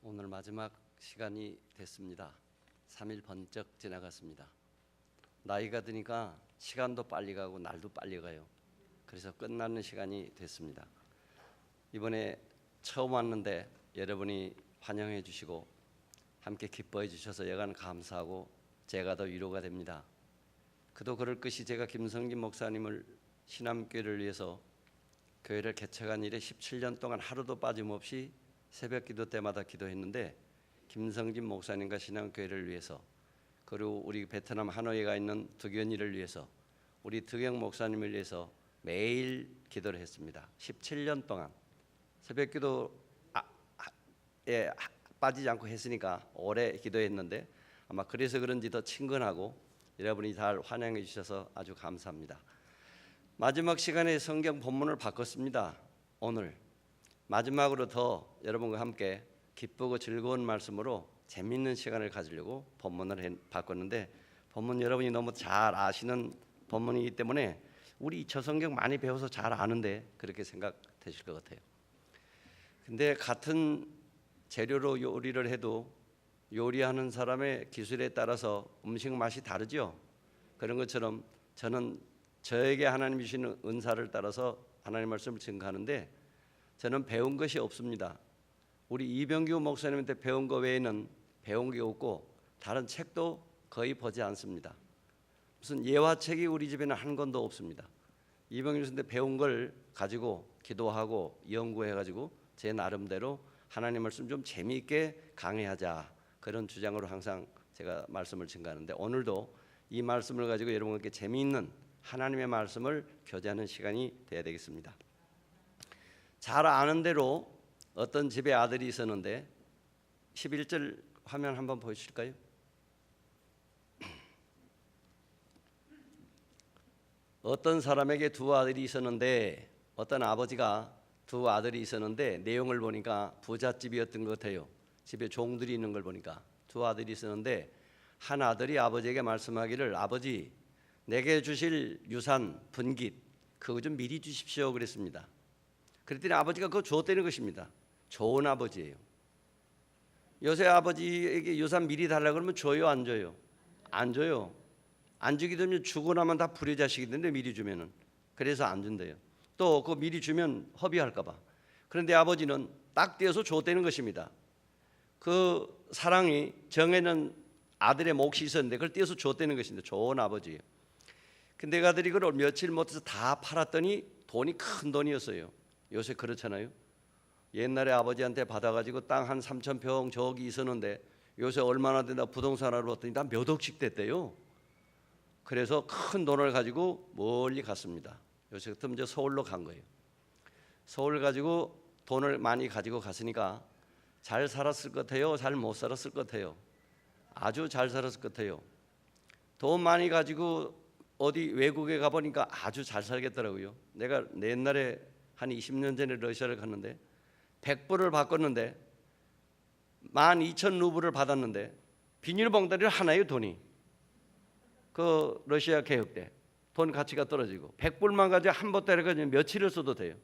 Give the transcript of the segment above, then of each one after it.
오늘 마지막 시간이 됐습니다. 3일 번쩍 지나갔습니다. 나이가 드니까 시간도 빨리 가고 날도 빨리 가요. 그래서 끝나는 시간이 됐습니다. 이번에 처음 왔는데 여러분이 환영해 주시고 함께 기뻐해 주셔서 여간 감사하고 제가 더 위로가 됩니다. 그도 그럴 것이 제가 김성진 목사님을 신암교회를 위해서 교회를 개척한 이래 17년 동안 하루도 빠짐없이 새벽 기도 때마다 기도했는데, 김성진 목사님과 신암교회를 위해서, 그리고 우리 베트남 하노이가 있는 득연이를 위해서, 우리 득영 목사님을 위해서 매일 기도를 했습니다. 17년 동안 새벽 기도에 빠지지 않고 했으니까 오래 기도했는데, 아마 그래서 그런지 더 친근하고 여러분이 잘 환영해 주셔서 아주 감사합니다. 마지막 시간에 성경 본문을 바꿨습니다. 오늘 마지막으로 더 여러분과 함께 기쁘고 즐거운 말씀으로 재미있는 시간을 가지려고 본문을 바꿨는데, 본문 여러분이 너무 잘 아시는 본문이기 때문에 우리 저 성경 많이 배워서 잘 아는데 그렇게 생각되실 것 같아요. 근데 같은 재료로 요리를 해도 요리하는 사람의 기술에 따라서 음식 맛이 다르죠. 그런 것처럼 저는 저에게 하나님이 주시는 은사를 따라서 하나님 말씀을 증거하는데, 저는 배운 것이 없습니다. 우리 이병규 목사님한테 배운 거 외에는 배운 게 없고 다른 책도 거의 보지 않습니다. 무슨 예화책이 우리 집에는 한 권도 없습니다. 이병규 목사님한테 배운 걸 가지고 기도하고 연구해가지고 제 나름대로 하나님 말씀 좀 재미있게 강의하자, 그런 주장으로 항상 제가 말씀을 증거하는데, 오늘도 이 말씀을 가지고 여러분께 재미있는 하나님의 말씀을 교제하는 시간이 되어야 되겠습니다. 잘 아는 대로 어떤 집에 아들이 있었는데, 11절 화면 한번 보여주실까요? 어떤 사람에게 두 아들이 있었는데, 어떤 아버지가 두 아들이 있었는데, 내용을 보니까 부잣집이었던 것 같아요. 집에 종들이 있는 걸 보니까 두 아들이 있었는데, 한 아들이 아버지에게 말씀하기를, 아버지, 내게 주실 유산 분깃 그거 좀 미리 주십시오 그랬습니다. 그랬더니 아버지가 그거 줬다는 것입니다. 좋은 아버지예요. 요새 아버지에게 유산 미리 달라고 그러면 줘요, 안 줘요? 안 줘요. 안 주게 되면 주고 나면 다 불효자식인데 미리 주면은. 그래서 안 준대요. 또 그거 미리 주면 허비할까 봐. 그런데 아버지는 딱 떼어서 줬다는 것입니다. 그 사랑이 정해는 아들의 몫이 있었는데 그걸 떼어서 줬다는 것입니다. 좋은 아버지예요. 근데 그 아들이 그걸 며칠 못해서 다 팔았더니 돈이 큰 돈이었어요. 요새 그렇잖아요. 옛날에 아버지한테 받아가지고 땅 한 3,000평 저기 있었는데 요새 얼마나 된다 부동산을 봤더니 다 몇 억씩 됐대요. 그래서 큰 돈을 가지고 멀리 갔습니다. 요새 같으면 이제 서울로 간 거예요. 서울 가지고 돈을 많이 가지고 갔으니까 잘 살았을 것 같아요, 잘 못 살았을 것 같아요? 아주 잘 살았을 것 같아요. 돈 많이 가지고 어디 외국에 가보니까 아주 잘 살겠더라고요. 내가 옛날에 한 20년 전에 러시아를 갔는데 100불을 바꿨는데 12,000루블을 받았는데 비닐봉다리를 하나요, 돈이. 그 러시아 개혁 때 돈 가치가 떨어지고 100불만 가지고 한 번 때려가지고 며칠을 써도 돼요.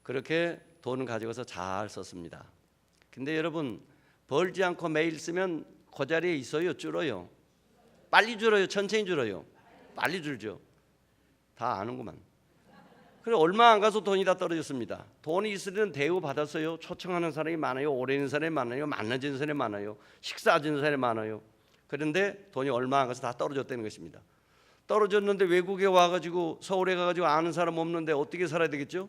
그렇게 돈을 가지고서 잘 썼습니다. 근데 여러분, 벌지 않고 매일 쓰면 그 자리에 있어요, 줄어요? 빨리 줄어요, 천천히 줄어요? 빨리 줄죠. 다 아는구만. 그래 얼마 안 가서 돈이 다 떨어졌습니다. 돈이 있으면 대우 받았어요. 초청하는 사람이 많아요. 오래 있는 사람이 많아요. 만나지는 사람이 많아요. 식사하는 사람이 많아요. 그런데 돈이 얼마 안 가서 다 떨어졌다는 것입니다. 떨어졌는데 외국에 와가지고 서울에 가가지고 아는 사람 없는데 어떻게 살아야 되겠죠?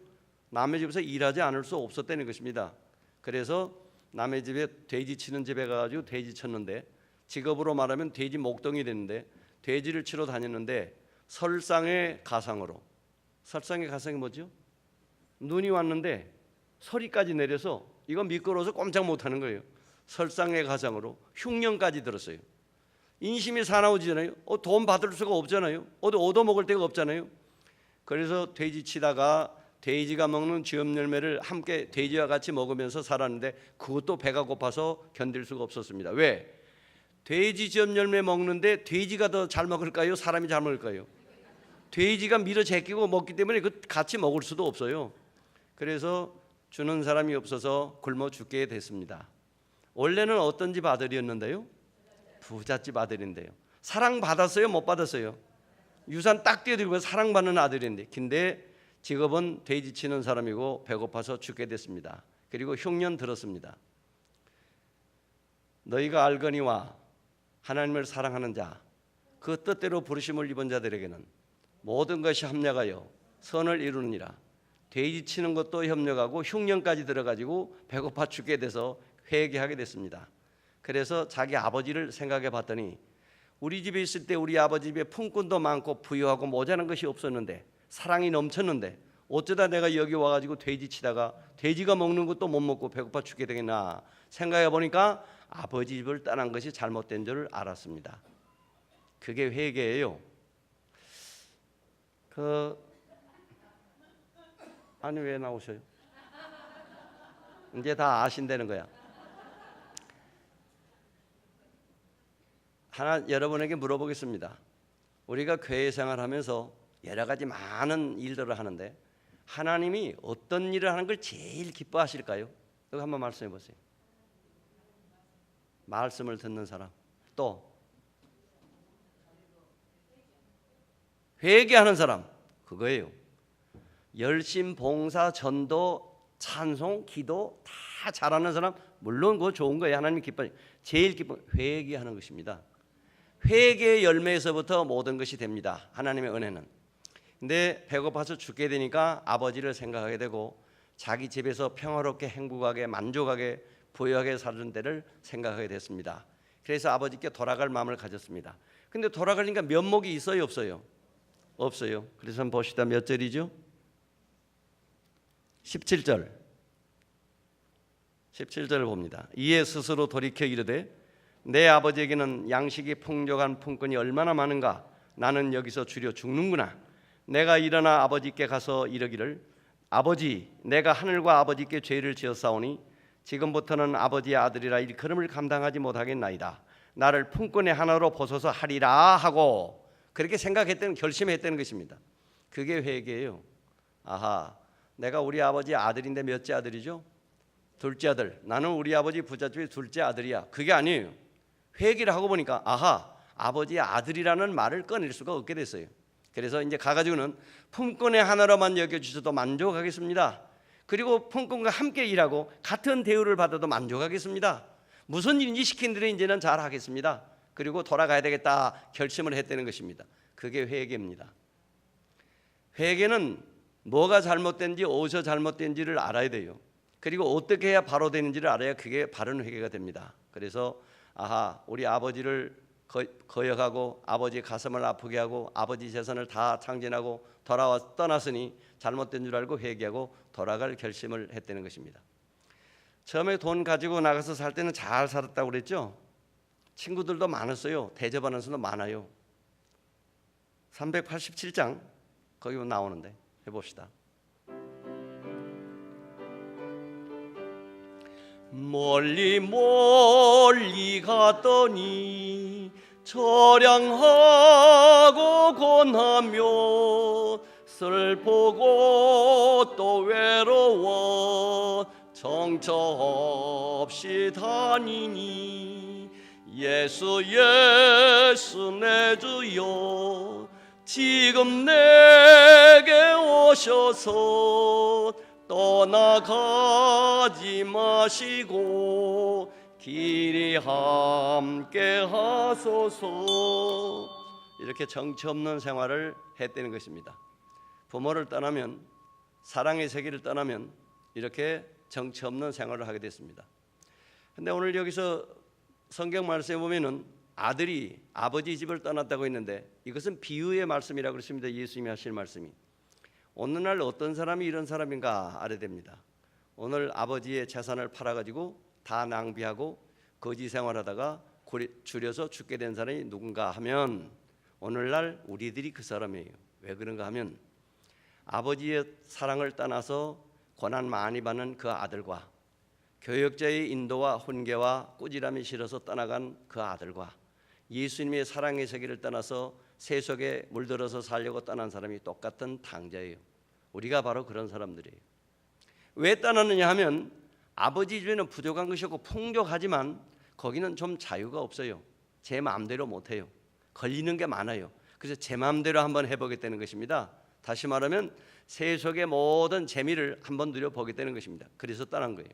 남의 집에서 일하지 않을 수 없었다는 것입니다. 그래서 남의 집에 돼지 치는 집에 가가지고 돼지 쳤는데, 직업으로 말하면 돼지 목동이 됐는데 돼지를 치러 다녔는데 설상의 가상으로. 설상의 가상이 뭐죠? 눈이 왔는데 서리까지 내려서 이건 미끄러워서 꼼짝 못하는 거예요. 설상의 가상으로 흉년까지 들었어요. 인심이 사나워지잖아요. 돈 받을 수가 없잖아요. 어디 얻어먹을 데가 없잖아요. 그래서 돼지 치다가 돼지가 먹는 쥐엄 열매를 함께 돼지와 같이 먹으면서 살았는데 그것도 배가 고파서 견딜 수가 없었습니다. 왜? 돼지 쥐엄 열매 먹는데 돼지가 더 잘 먹을까요? 사람이 잘 먹을까요? 돼지가 밀어 제끼고 먹기 때문에 그 같이 먹을 수도 없어요. 그래서 주는 사람이 없어서 굶어 죽게 됐습니다. 원래는 어떤 집 아들이었는데요? 부잣집 아들인데요. 사랑받았어요? 못 받았어요? 유산 딱 떼어들고 사랑받는 아들인데, 근데 직업은 돼지 치는 사람이고 배고파서 죽게 됐습니다. 그리고 흉년 들었습니다. 너희가 알거니와 하나님을 사랑하는 자, 그 뜻대로 부르심을 입은 자들에게는 모든 것이 합력하여 선을 이루느니라. 돼지 치는 것도 협력하고 흉년까지 들어가지고 배고파 죽게 돼서 회개하게 됐습니다. 그래서 자기 아버지를 생각해 봤더니 우리 집에 있을 때 우리 아버지 집에 품꾼도 많고 부유하고 모자란 것이 없었는데 사랑이 넘쳤는데 어쩌다 내가 여기 와가지고 돼지 치다가 돼지가 먹는 것도 못 먹고 배고파 죽게 되겠나 생각해 보니까 아버지 집을 떠난 것이 잘못된 줄 알았습니다. 그게 회개예요. 아니 왜 나오셔요? 이제 다 아신다는 거야. 하나 여러분에게 물어보겠습니다. 우리가 교회 생활하면서 여러 가지 많은 일들을 하는데 하나님이 어떤 일을 하는 걸 제일 기뻐하실까요? 이거 한번 말씀해 보세요. 말씀을 듣는 사람, 또 회개하는 사람, 그거예요. 열심, 봉사, 전도, 찬송, 기도 다 잘하는 사람, 물론 그거 좋은 거예요. 하나님 기뻐. 제일 기뻐 회개하는 것입니다. 회개의 열매에서부터 모든 것이 됩니다. 하나님의 은혜는. 근데 배고파서 죽게 되니까 아버지를 생각하게 되고 자기 집에서 평화롭게 행복하게 만족하게 부유하게 사는 데를 생각하게 됐습니다. 그래서 아버지께 돌아갈 마음을 가졌습니다. 근데 돌아가니까 면목이 있어요, 없어요? 없어요. 그래서 한번 봅시다. 몇 절이죠? 17절. 17절을 봅니다. 이에 스스로 돌이켜 이르되 내 아버지에게는 양식이 풍족한 품꾼이 얼마나 많은가. 나는 여기서 주려 죽는구나. 내가 일어나 아버지께 가서 이르기를 아버지, 내가 하늘과 아버지께 죄를 지었사오니 지금부터는 아버지의 아들이라 일컬음을 감당하지 못하겠나이다. 나를 품꾼의 하나로 보소서 하리라 하고 그렇게 생각했다는, 결심했다는 것입니다. 그게 회개예요. 아하, 내가 우리 아버지 아들인데 몇째 아들이죠? 둘째 아들. 나는 우리 아버지 부잣집의 둘째 아들이야. 그게 아니에요. 회개를 하고 보니까 아하, 아버지의 아들이라는 말을 꺼낼 수가 없게 됐어요. 그래서 이제 가가지고는 품꾼의 하나로만 여겨주셔도 만족하겠습니다. 그리고 품꾼과 함께 일하고 같은 대우를 받아도 만족하겠습니다. 무슨 일인지 시킨 대로 이제는 잘 하겠습니다. 그리고 돌아가야 되겠다 결심을 했다는 것입니다. 그게 회개입니다. 회개는 뭐가 잘못된지 어디서 잘못된지를 알아야 돼요. 그리고 어떻게 해야 바로 되는지를 알아야 그게 바른 회개가 됩니다. 그래서 아하, 우리 아버지를 거역하고 아버지 가슴을 아프게 하고 아버지 재산을 다 탕진하고 떠났으니 잘못된 줄 알고 회개하고 돌아갈 결심을 했다는 것입니다. 처음에 돈 가지고 나가서 살 때는 잘 살았다고 그랬죠. 친구들도 많았어요. 대접하는 수도 많아요. 387장 거기 나오는데 해봅시다. 멀리 멀리 갔더니 처량하고 고나며 슬프고 또 외로워 정처 없이 다니니 예수 예수 내 주여 지금 내게 오셔서 떠나가지 마시고 길이 함께 하소서. 이렇게 정처 없는 생활을 했다는 것입니다. 부모를 떠나면, 사랑의 세계를 떠나면 이렇게 정처 없는 생활을 하게 됐습니다. 근데 오늘 여기서 성경 말씀에 보면은 아들이 아버지 집을 떠났다고 했는데 이것은 비유의 말씀이라고 그랬습니다. 예수님이 하실 말씀이. 오늘날 어떤 사람이 이런 사람인가 알아야 됩니다. 오늘 아버지의 재산을 팔아가지고 다 낭비하고 거지 생활하다가 줄여서 죽게 된 사람이 누군가 하면 오늘날 우리들이 그 사람이에요. 왜 그런가 하면 아버지의 사랑을 떠나서 고난 많이 받는 그 아들과 교역자의 인도와 훈계와 꾸지람이 싫어서 떠나간 그 아들과 예수님의 사랑의 세계를 떠나서 세속에 물들어서 살려고 떠난 사람이 똑같은 탕자예요. 우리가 바로 그런 사람들이에요. 왜 떠났느냐 하면 아버지 집에는 부족한 것이 없고 풍족하지만 거기는 좀 자유가 없어요. 제 마음대로 못해요. 걸리는 게 많아요. 그래서 제 마음대로 한번 해보겠다는 것입니다. 다시 말하면 세속의 모든 재미를 한번 누려보겠다는 것입니다. 그래서 떠난 거예요.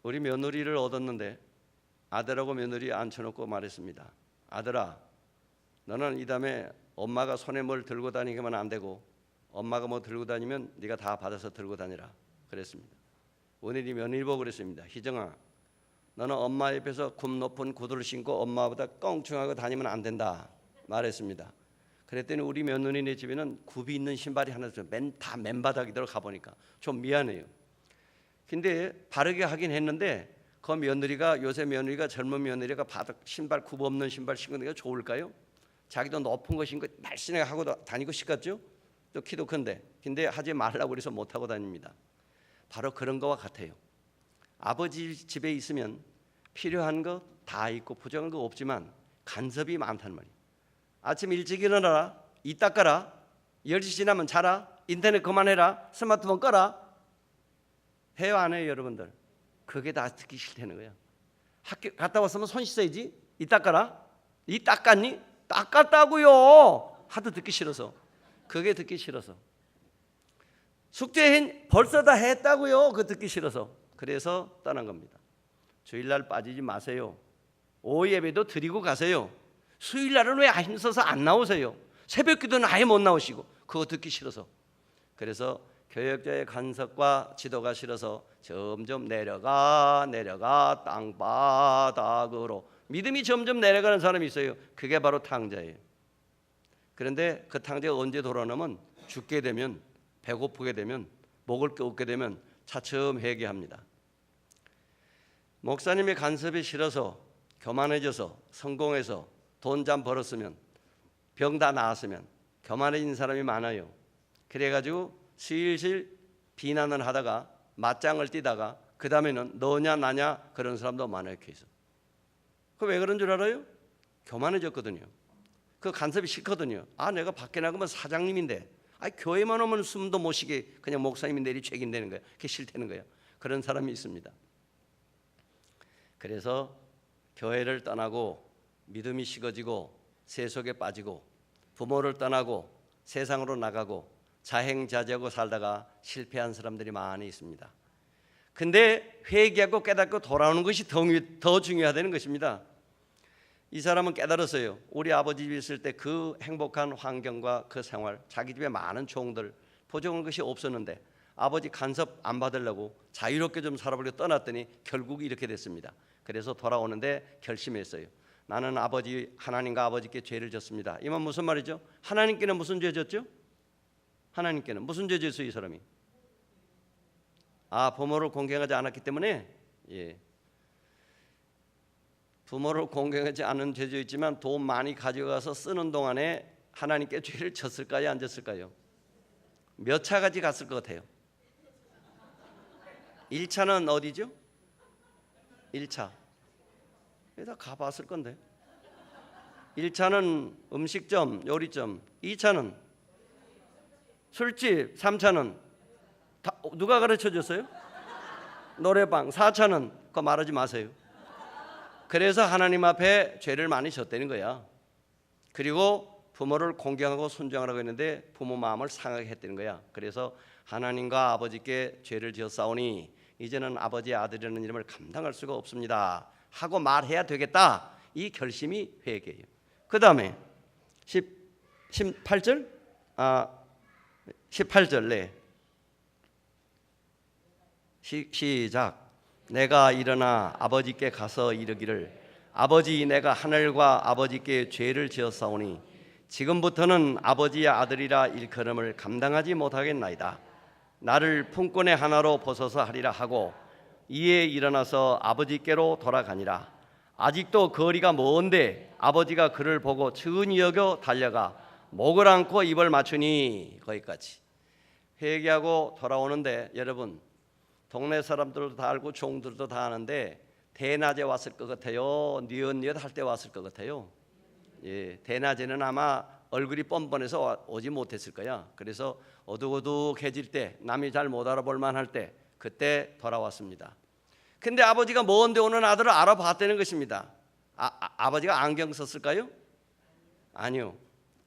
우리 며느리를 얻었는데 아들하고 며느리 앉혀놓고 말했습니다. 아들아, 너는 이 다음에 엄마가 손에 뭘 들고 다니기만 안 되고 엄마가 뭐 들고 다니면 네가 다 받아서 들고 다니라 그랬습니다. 오늘이 며느리 보고 그랬습니다. 희정아, 너는 엄마 옆에서 굽 높은 구두를 신고 엄마보다 껑충하고 다니면 안 된다 말했습니다. 그랬더니 우리 며느리네 집에는 굽이 있는 신발이 하나 있어요. 다 맨바닥이더라. 가보니까 좀 미안해요. 근데 바르게 하긴 했는데 그 며느리가, 요새 며느리가, 젊은 며느리가 바닥 신발, 굽 없는 신발 신고 다니기가 좋을까요? 자기도 높은 거 신고 날씬하게 하고 다니고 싶겠죠? 또 키도 큰데. 근데 하지 말라고 그래서 못 하고 다닙니다. 바로 그런 거와 같아요. 아버지 집에 있으면 필요한 거 다 있고 부족한 거 없지만 간섭이 많단 말이에요. 아침 일찍 일어나라, 이 닦아라, 10시 지나면 자라, 인터넷 그만해라, 스마트폰 꺼라. 해요 안 해요 여러분들? 그게 다 듣기 싫다는 거야. 학교 갔다 왔으면 손 씻어야지. 이 닦아라. 이 닦았니? 닦았다고요. 하도 듣기 싫어서. 그게 듣기 싫어서. 숙제 벌써 다 했다고요. 그거 듣기 싫어서. 그래서 떠난 겁니다. 주일날 빠지지 마세요. 오후 예배도 드리고 가세요. 수요일날은 왜 힘써서 안 나오세요? 새벽기도는 아예 못 나오시고. 그거 듣기 싫어서. 그래서 교역자의 간섭과 지도가 싫어서 점점 내려가 땅바닥으로 믿음이 점점 내려가는 사람이 있어요. 그게 바로 탕자예요. 그런데 그 탕자가 언제 돌아오냐면 죽게 되면, 배고프게 되면, 먹을 게 없게 되면 차츰 회개합니다. 목사님의 간섭이 싫어서 교만해져서 성공해서 돈 좀 벌었으면, 병 다 나았으면 교만해진 사람이 많아요. 그래가지고 슬슬 비난을 하다가 맞짱을 뛰다가 그 다음에는 너냐 나냐 그런 사람도 많아요. 계속. 그 왜 그런 줄 알아요? 교만해졌거든요. 그 간섭이 싫거든요. 아, 내가 밖에 나가면 사장님인데, 아, 교회만 오면 숨도 못 쉬게 그냥 목사님이 내리 책임되는 거예요. 그게 싫다는 거예요. 그런 사람이 있습니다. 그래서 교회를 떠나고 믿음이 식어지고 세속에 빠지고 부모를 떠나고 세상으로 나가고 자행자재하고 살다가 실패한 사람들이 많이 있습니다. 근데 회개하고 깨닫고 돌아오는 것이 더 중요하다는 것입니다. 이 사람은 깨달았어요. 우리 아버지 집에 있을 때 그 행복한 환경과 그 생활, 자기 집에 많은 종들, 부족한 것이 없었는데 아버지 간섭 안 받으려고 자유롭게 좀 살아보려고 떠났더니 결국 이렇게 됐습니다. 그래서 돌아오는데 결심했어요. 나는 하나님과 아버지께 죄를 졌습니다. 이 말 무슨 말이죠? 하나님께는 무슨 죄 졌죠? 하나님께는 무슨 죄 졌어요 이 사람이? 아, 부모를 공경하지 않았기 때문에. 예. 부모를 공경하지 않은 죄도 있지만 돈 많이 가져가서 쓰는 동안에 하나님께 죄를 졌을까요? 안 졌을까요? 몇 차까지 갔을 것 같아요? 1차는 어디죠? 1차. 여기다 가봤을 건데. 1차는 음식점, 요리점. 2차는 술집. 3차는 누가 가르쳐줬어요? 노래방. 4차는 그거 말하지 마세요. 그래서 하나님 앞에 죄를 많이 졌다는 거야. 그리고 부모를 공경하고 순종하라고 했는데 부모 마음을 상하게 했다는 거야. 그래서 하나님과 아버지께 죄를 지었사오니 이제는 아버지의 아들이라는 이름을 감당할 수가 없습니다 하고 말해야 되겠다. 이 결심이 회개예요. 그 다음에 18절? 18절 네. 시작. 내가 일어나 아버지께 가서 이르기를 아버지, 내가 하늘과 아버지께 죄를 지었사오니 지금부터는 아버지의 아들이라 일컬음을 감당하지 못하겠나이다. 나를 품꾼의 하나로 벗어서 하리라 하고 이에 일어나서 아버지께로 돌아가니라. 아직도 거리가 먼데 아버지가 그를 보고 측은히 여겨 달려가 목을 안고 입을 맞추니. 거기까지. 회개하고 돌아오는데 여러분, 동네 사람들도 다 알고 종들도 다 아는데 대낮에 왔을 것 같아요? 뉘엿뉘엿 할 때 왔을 것 같아요? 예, 대낮에는 아마 얼굴이 뻔뻔해서 오지 못했을 거야. 그래서 어둑어둑해질 때, 남이 잘 못 알아볼 만할 때 그때 돌아왔습니다. 근데 아버지가 먼데 오는 아들을 알아봤다는 것입니다. 아버지가 안경 썼을까요? 아니요.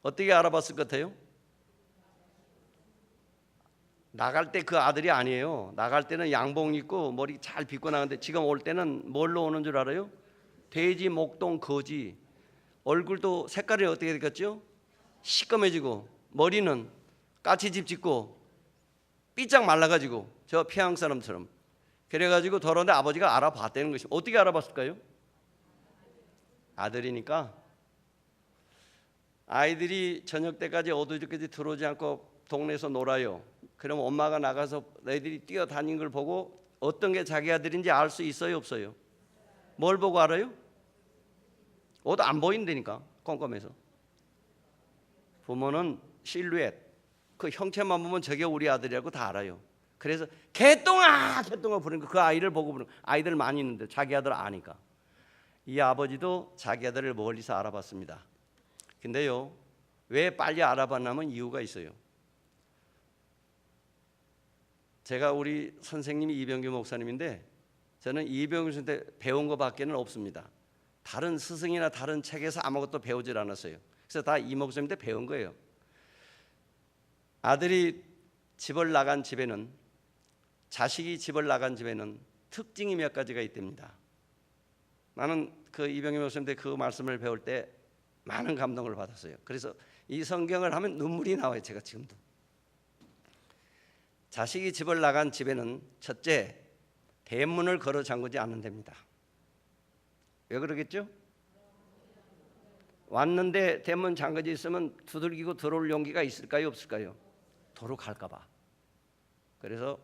어떻게 알아봤을 것 같아요? 나갈 때 그 아들이 아니에요. 나갈 때는 양복 입고 머리 잘 빗고 나가는데 지금 올 때는 뭘로 오는 줄 알아요? 돼지, 목동, 거지. 얼굴도 색깔이 어떻게 됐겠죠? 시꺼매지고 머리는 까치집 짓고 삐짝 말라가지고 저 평양 사람처럼 그래가지고 돌아오는데 아버지가 알아봤다는 것이 어떻게 알아봤을까요? 아들이니까. 아이들이 저녁 때까지 어두워지까지 들어오지 않고 동네에서 놀아요. 그럼 엄마가 나가서 애들이 뛰어다니는 걸 보고 어떤 게 자기 아들인지 알 수 있어요, 없어요? 뭘 보고 알아요? 옷 안 보인다니까, 꼼꼼해서. 부모는 실루엣, 그 형체만 보면 저게 우리 아들이라고 다 알아요. 그래서 개똥아 부르는 그 아이를 보고 부르는 아이들 많이 있는데 자기 아들 아니까. 이 아버지도 자기 아들을 멀리서 알아봤습니다. 근데요, 왜 빨리 알아봤냐면 이유가 있어요. 제가 우리 선생님이 이병규 목사님인데 저는 이병규 선생님한테 배운 것밖에는 없습니다. 다른 스승이나 다른 책에서 아무것도 배우질 않았어요. 그래서 다 이 목사님한테 배운 거예요. 아들이 집을 나간 집에는, 자식이 집을 나간 집에는 특징이 몇 가지가 있답니다. 나는 그 이병규 목사님한테 그 말씀을 배울 때 많은 감동을 받았어요. 그래서 이 성경을 하면 눈물이 나와요. 제가 지금도. 자식이 집을 나간 집에는 첫째, 대문을 걸어 잠그지 않는답니다. 왜 그러겠죠? 왔는데 대문 잠그지 있으면 두들기고 들어올 용기가 있을까요, 없을까요? 도로 갈까 봐. 그래서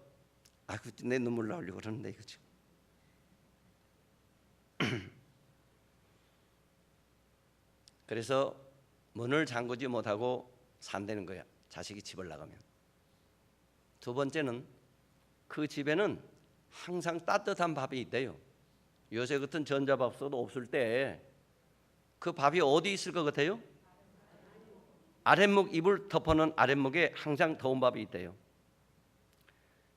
내 눈물 나오려고 그러는데 이거죠. 그래서 문을 잠그지 못하고 산다는 거야. 자식이 집을 나가면. 두 번째는 그 집에는 항상 따뜻한 밥이 있대요. 요새 같은 전자밥솥도 없을 때 그 밥이 어디 있을 것 같아요? 아랫목, 이불 덮어놓은 아랫목에 항상 더운 밥이 있대요.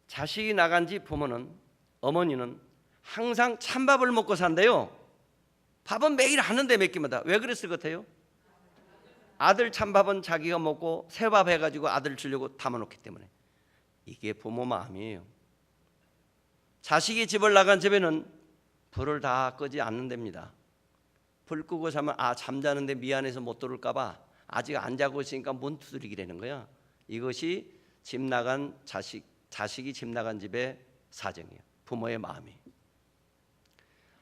자식이 나간 집 부모는, 어머니는 항상 찬밥을 먹고 산대요. 밥은 매일 하는데 몇 끼마다. 왜 그랬을 것 같아요? 아들 찬밥은 자기가 먹고 새밥 해가지고 아들 주려고 담아놓기 때문에. 이게 부모 마음이에요. 자식이 집을 나간 집에는 불을 다 끄지 않는답니다. 불 끄고 자면 잠자는데 미안해서 못 들어올까 봐 아직 안 자고 있으니까 문 두드리기라는 거야. 이것이 집 나간 자식이 집 나간 집의 사정이에요. 부모의 마음이.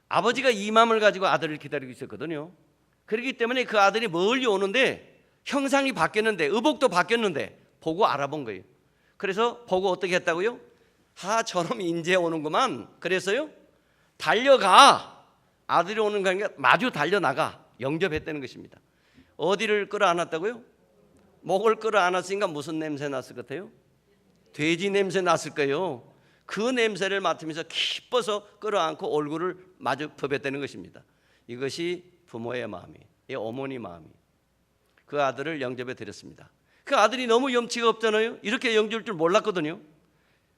아버지가 이 마음을 가지고 아들을 기다리고 있었거든요. 그렇기 때문에 그 아들이 멀리 오는데 형상이 바뀌었는데, 의복도 바뀌었는데 보고 알아본 거예요. 그래서 보고 어떻게 했다고요? 저놈이 인제 오는구만. 그래서요, 달려가. 아들이 오는 거니까 마주 달려나가. 영접했다는 것입니다. 어디를 끌어안았다고요? 목을 끌어안았으니까 무슨 냄새 났을 것 같아요? 돼지 냄새 났을 거예요. 그 냄새를 맡으면서 기뻐서 끌어안고 얼굴을 마주 퍼댔다는 것입니다. 이것이 부모의 마음이에요. 이 어머니 마음이. 그 아들을 영접해 드렸습니다. 그 아들이 너무 염치가 없잖아요. 이렇게 영접할 줄 몰랐거든요.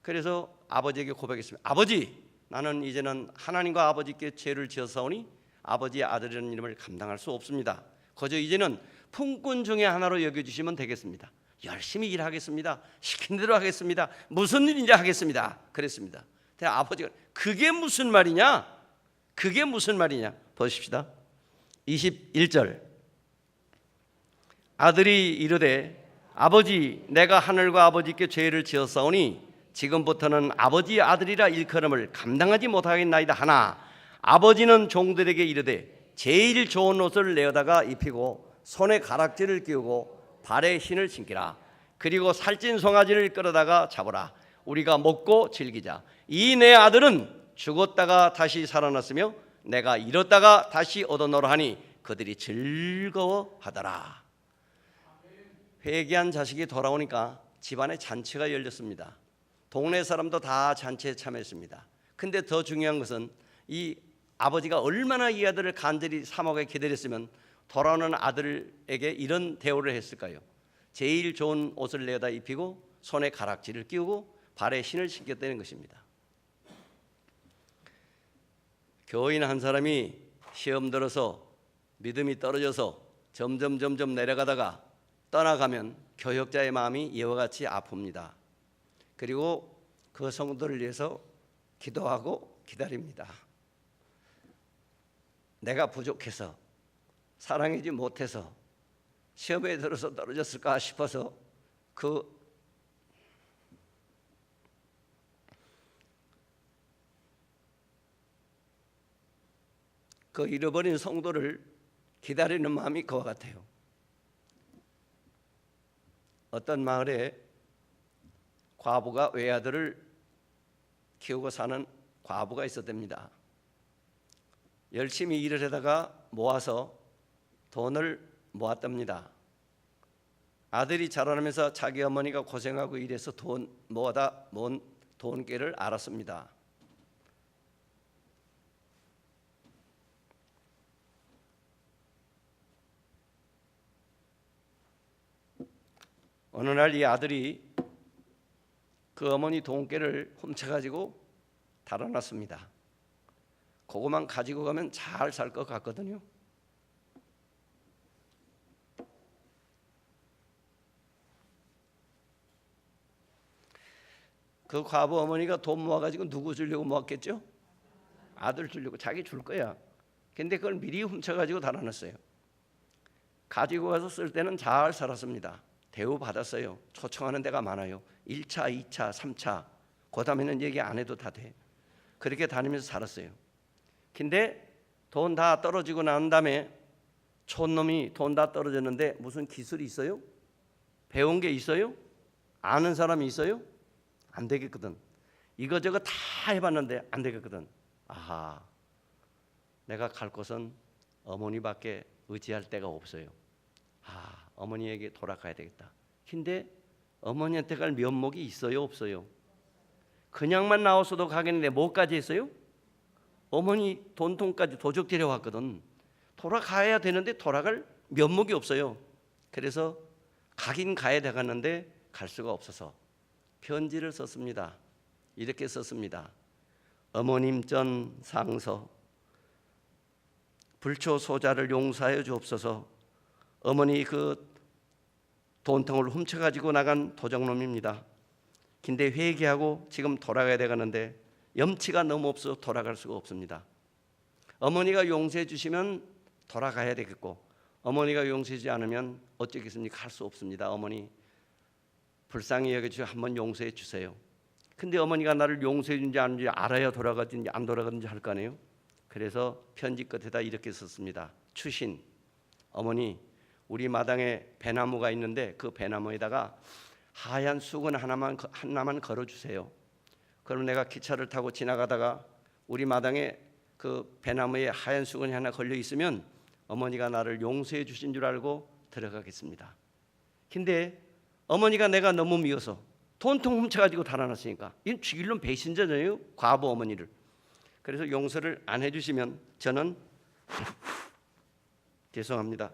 그래서 아버지에게 고백했습니다. 아버지, 나는 이제는 하나님과 아버지께 죄를 지었사오니 아버지의 아들이라는 이름을 감당할 수 없습니다. 거저 이제는 품꾼 중에 하나로 여겨주시면 되겠습니다. 열심히 일하겠습니다. 시킨 대로 하겠습니다. 무슨 일인지 하겠습니다. 그랬습니다. 아버지가 그게 무슨 말이냐? 그게 무슨 말이냐? 보십시다. 21절. 아들이 이르되 아버지, 내가 하늘과 아버지께 죄를 지었사오니 지금부터는 아버지의 아들이라 일컬음을 감당하지 못하겠나이다 하나 아버지는 종들에게 이르되 제일 좋은 옷을 내어다가 입히고 손에 가락지를 끼우고 발에 신을 신기라. 그리고 살찐 송아지를 끌어다가 잡으라. 우리가 먹고 즐기자. 이 내 아들은 죽었다가 다시 살아났으며 내가 잃었다가 다시 얻어놓으라 하니 그들이 즐거워하더라. 회개한 자식이 돌아오니까 집안에 잔치가 열렸습니다. 동네 사람도 다 잔치에 참여했습니다. 근데 더 중요한 것은 이 아버지가 얼마나 이 아들을 간절히 사모하게 기다렸으면 돌아오는 아들에게 이런 대우를 했을까요? 제일 좋은 옷을 내다 입히고 손에 가락지를 끼우고 발에 신을 신겼다는 것입니다. 교인 한 사람이 시험 들어서 믿음이 떨어져서 점점 내려가다가 떠나가면 교역자의 마음이 이와 같이 아픕니다. 그리고 그 성도를 위해서 기도하고 기다립니다. 내가 부족해서 사랑하지 못해서 시험에 들어서 떨어졌을까 싶어서 그 잃어버린 성도를 기다리는 마음이 그와 같아요. 어떤 마을에 과부가 외아들을 키우고 사는 과부가 있었답니다. 열심히 일을 하다가 모아서 돈을 모았답니다. 아들이 자라나면서 자기 어머니가 고생하고 일해서 돈 모아다 모은 돈깨를 알았습니다. 어느 날 이 아들이 그 어머니 돈깨를 훔쳐가지고 달아났습니다. 그것만 가지고 가면 잘 살 것 같거든요. 그 과부 어머니가 돈 모아가지고 누구 주려고 모았겠죠? 아들 주려고, 자기 줄 거야. 근데 그걸 미리 훔쳐가지고 달아났어요. 가지고 가서 쓸 때는 잘 살았습니다. 대우받았어요. 초청하는 데가 많아요. 1차, 2차, 3차 그 다음에는 얘기 안 해도 다 돼. 그렇게 다니면서 살았어요. 근데 돈 다 떨어지고 난 다음에 촌놈이 돈 다 떨어졌는데 무슨 기술이 있어요? 배운 게 있어요? 아는 사람이 있어요? 안 되겠거든. 이거저거 다 해봤는데 안 되겠거든. 아하, 내가 갈 곳은 어머니밖에 의지할 데가 없어요. 어머니에게 돌아가야 되겠다. 근데 어머니한테 갈 면목이 있어요, 없어요? 그냥만 나와서도 가겠는데 뭐까지 했어요? 어머니 돈통까지 도적 데려왔거든. 돌아가야 되는데 돌아갈 면목이 없어요. 그래서 가긴 가야 되겠는데 갈 수가 없어서 편지를 썼습니다. 이렇게 썼습니다. 어머님 전 상서, 불초 소자를 용서하여 주옵소서. 어머니 그 돈통을 훔쳐가지고 나간 도적놈입니다. 근데 회개하고 지금 돌아가야 되겠는데 염치가 너무 없어서 돌아갈 수가 없습니다. 어머니가 용서해 주시면 돌아가야 되겠고, 어머니가 용서해 주지 않으면 어쩌겠습니까? 할 수 없습니다. 어머니 불쌍히 여겨주시고 한번 용서해 주세요. 근데 어머니가 나를 용서해 준지 아닌지 알아야 돌아가든지 안 돌아가든지 할 거 아니에요. 그래서 편지 끝에다 이렇게 썼습니다. 추신, 어머니 우리 마당에 배나무가 있는데 그 배나무에다가 하얀 수건 하나만 걸어주세요. 그럼 내가 기차를 타고 지나가다가 우리 마당에 그 배나무에 하얀 수건이 하나 걸려 있으면 어머니가 나를 용서해 주신 줄 알고 들어가겠습니다. 근데 어머니가 내가 너무 미워서 돈통 훔쳐가지고 달아났으니까 이건 죽일놈 배신자잖아요, 과부 어머니를. 그래서 용서를 안 해주시면 저는 죄송합니다.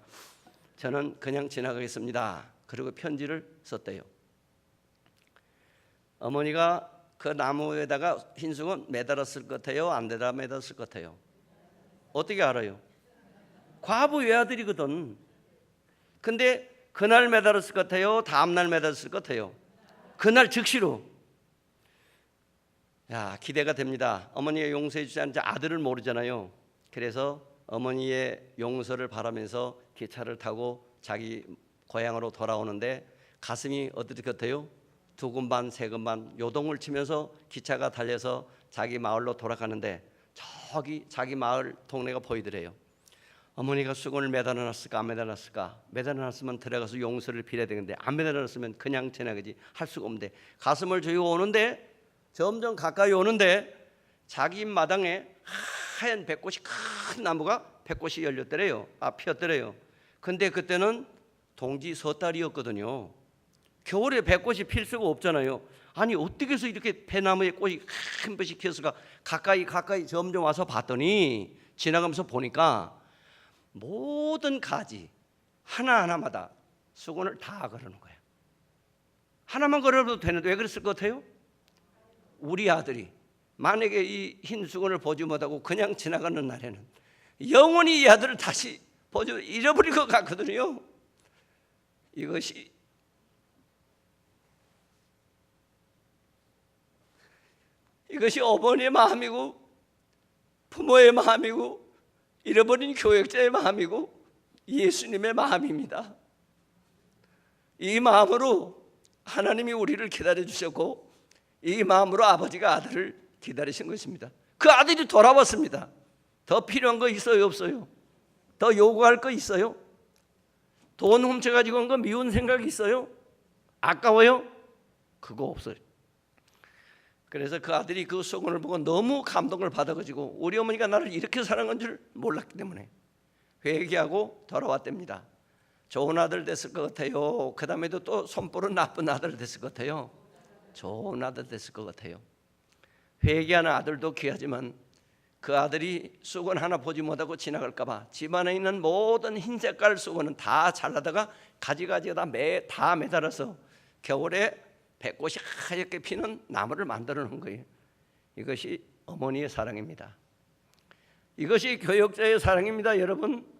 저는 그냥 지나가겠습니다. 그리고 편지를 썼대요. 어머니가 그 나무에다가 흰수건 매달았을 것 같아요? 안 매달았을 것 같아요? 어떻게 알아요? 과부 외아들이거든. 근데 그날 매달았을 것 같아요? 다음날 매달았을 것 같아요? 그날 즉시로. 야, 기대가 됩니다. 어머니가 용서해 주지 않는지 아들을 모르잖아요. 그래서 어머니의 용서를 바라면서 기차를 타고 자기 고향으로 돌아오는데 가슴이 어떨 것 같아요? 두근반 세근반 요동을 치면서 기차가 달려서 자기 마을로 돌아가는데 저기 자기 마을 동네가 보이더래요. 어머니가 수건을 매달아놨을까 안 매달아놨을까? 매달아놨으면 들어가서 용서를 빌어야 되는데 안 매달아놨으면 그냥 지나가지 할 수가 없는데 가슴을 조이고 오는데 점점 가까이 오는데 자기 마당에 하얀 백꽃이 큰 나무가 백꽃이 열렸더래요. 피었더래요. 근데 그때는 동지 섣달이었거든요. 겨울에 백꽃이 필 수가 없잖아요. 아니 어떻게 해서 이렇게 배나무에 꽃이 큰 것이 피었을까? 가까이 점점 와서 봤더니 지나가면서 보니까 모든 가지 하나하나마다 수건을 다 걸어놓은 거예요. 하나만 걸어도 되는데 왜 그랬을 것 같아요? 우리 아들이 만약에 이 흰 수건을 보지 못하고 그냥 지나가는 날에는 영원히 이 아들을 다시 보지 잃어버릴 것 같거든요. 이것이 어머니의 마음이고 부모의 마음이고 잃어버린 교역자의 마음이고 예수님의 마음입니다. 이 마음으로 하나님이 우리를 기다려 주셨고 이 마음으로 아버지가 아들을 기다리신 것입니다. 그 아들이 돌아왔습니다. 더 필요한 거 있어요, 없어요? 더 요구할 거 있어요? 돈 훔쳐가지고 온 거 미운 생각 있어요? 아까워요? 그거 없어요. 그래서 그 아들이 그 수건을 보고 너무 감동을 받아가지고 우리 어머니가 나를 이렇게 사랑한 줄 몰랐기 때문에 회개하고 돌아왔답니다. 좋은 아들 됐을 것 같아요. 그 다음에도 또 손볼은 나쁜 아들 됐을 것 같아요. 좋은 아들 됐을 것 같아요. 회개하는 아들도 귀하지만 그 아들이 수건 하나 보지 못하고 지나갈까 봐 집안에 있는 모든 흰 색깔 수건은 다 잘라다가 가지가지가 다 매달아서 겨울에 백꽃이 하얗게 피는 나무를 만들어 놓은 거예요. 이것이 어머니의 사랑입니다. 이것이 교역자의 사랑입니다, 여러분.